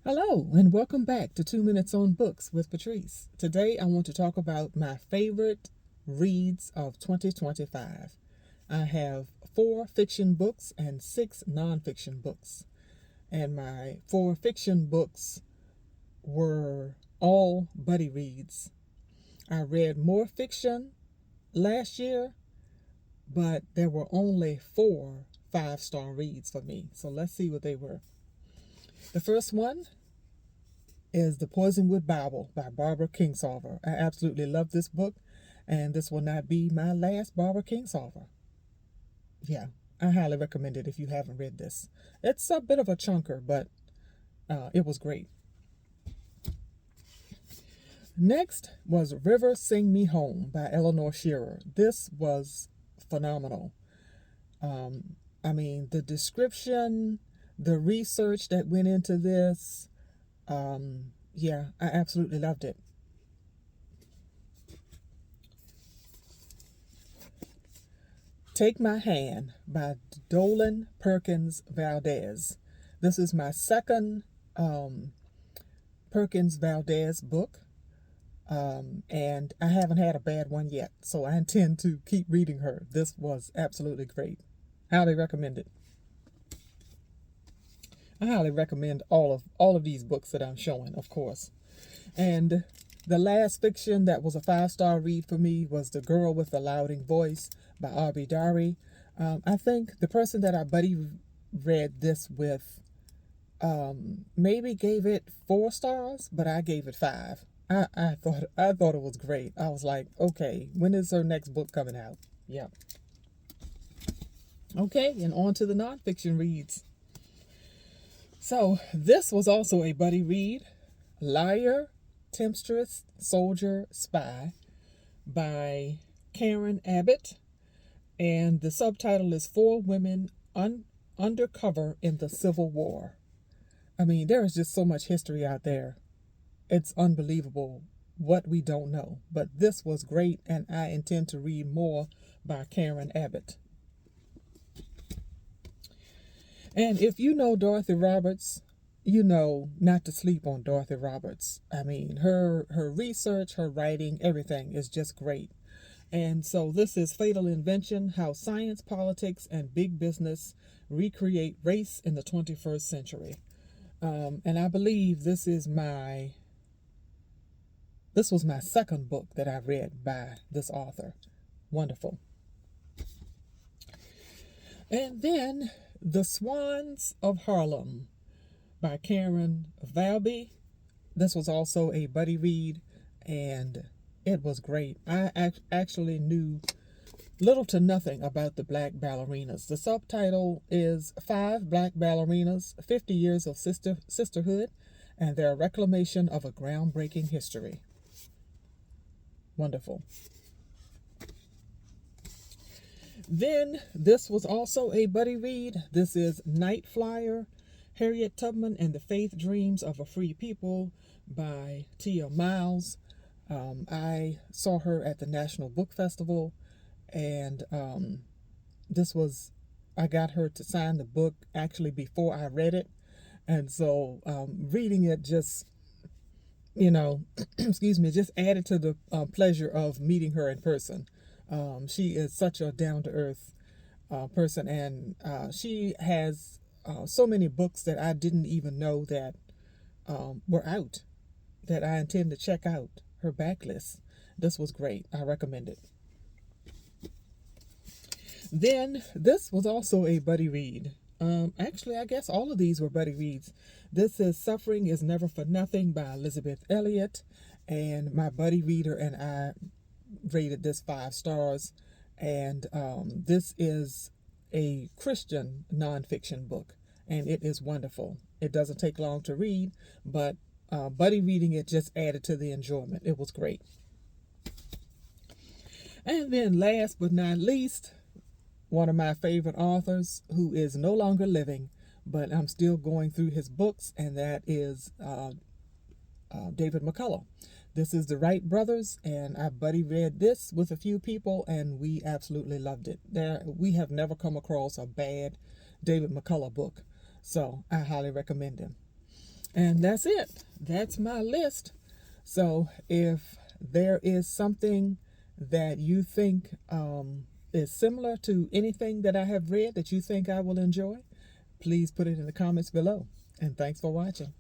Hello, and welcome back to 2 Minutes on Books with Patrice. Today I want to talk about my favorite reads of 2025. I have 4 fiction books and 6 nonfiction books. And my 4 fiction books were all buddy reads. I read more fiction last year, but there were only 4 5-star reads for me. So let's see what they were. The first one is The Poisonwood Bible by Barbara Kingsolver. I absolutely love this book, and this will not be my last Barbara Kingsolver. Yeah, I highly recommend it if you haven't read this. It's a bit of a chunker, but it was great. Next was River Sing Me Home by Eleanor Shearer. This was phenomenal. The description, the research that went into this, yeah, I absolutely loved it. Take My Hand by Dolan Perkins Valdez. This is my second Perkins Valdez book, and I haven't had a bad one yet, so I intend to keep reading her. This was absolutely great. Highly recommend it. I highly recommend all of these books that I'm showing, of course. And the last fiction that was a 5-star read for me was The Girl with the Louding Voice by Aubrey Dari. I think the person that I buddy read this with maybe gave it 4 stars, but I gave it 5. I thought it was great. I was like, okay, when is her next book coming out? Yeah. Okay, and on to the nonfiction reads. So this was also a buddy read, Liar, Temptress, Soldier, Spy by Karen Abbott, and the subtitle is Four Women Undercover in the Civil War. There is just so much history out there. It's unbelievable what we don't know. But this was great, and I intend to read more by Karen Abbott. And if you know Dorothy Roberts, you know not to sleep on Dorothy Roberts. Her research, her writing, everything is just great. And so this is Fatal Invention: How Science, Politics, and Big Business Recreate Race in the 21st Century. And I believe this was my second book that I read by this author. Wonderful. And then The Swans of Harlem by Karen Valby. This was also a buddy read, and it was great. I actually knew little to nothing about the black ballerinas. The subtitle is Five Black Ballerinas, 50 Years of Sisterhood, and their reclamation of a groundbreaking history. Wonderful. Then this was also a buddy read. This is Night Flyer, Harriet Tubman and the Faith Dreams of a Free People by Tia Miles. I saw her at the National Book Festival, and I got her to sign the book actually before I read it. And so reading it just, excuse me, just added to the pleasure of meeting her in person. She is such a down-to-earth person, and she has so many books that I didn't even know that were out, that I intend to check out her backlist. This was great. I recommend it. Then this was also a buddy read. Actually, I guess all of these were buddy reads. This is Suffering is Never for Nothing by Elizabeth Elliot, and my buddy reader and I rated this 5 stars. And this is a Christian nonfiction book, and it is wonderful. It doesn't take long to read, but buddy reading it just added to the enjoyment. It was great. And then last but not least, one of my favorite authors who is no longer living, but I'm still going through his books, and that is David McCullough. This is The Wright Brothers, and I buddy read this with a few people, and we absolutely loved it. We have never come across a bad David McCullough book, so I highly recommend him. And that's it. That's my list. So if there is something that you think is similar to anything that I have read that you think I will enjoy, please put it in the comments below. And thanks for watching.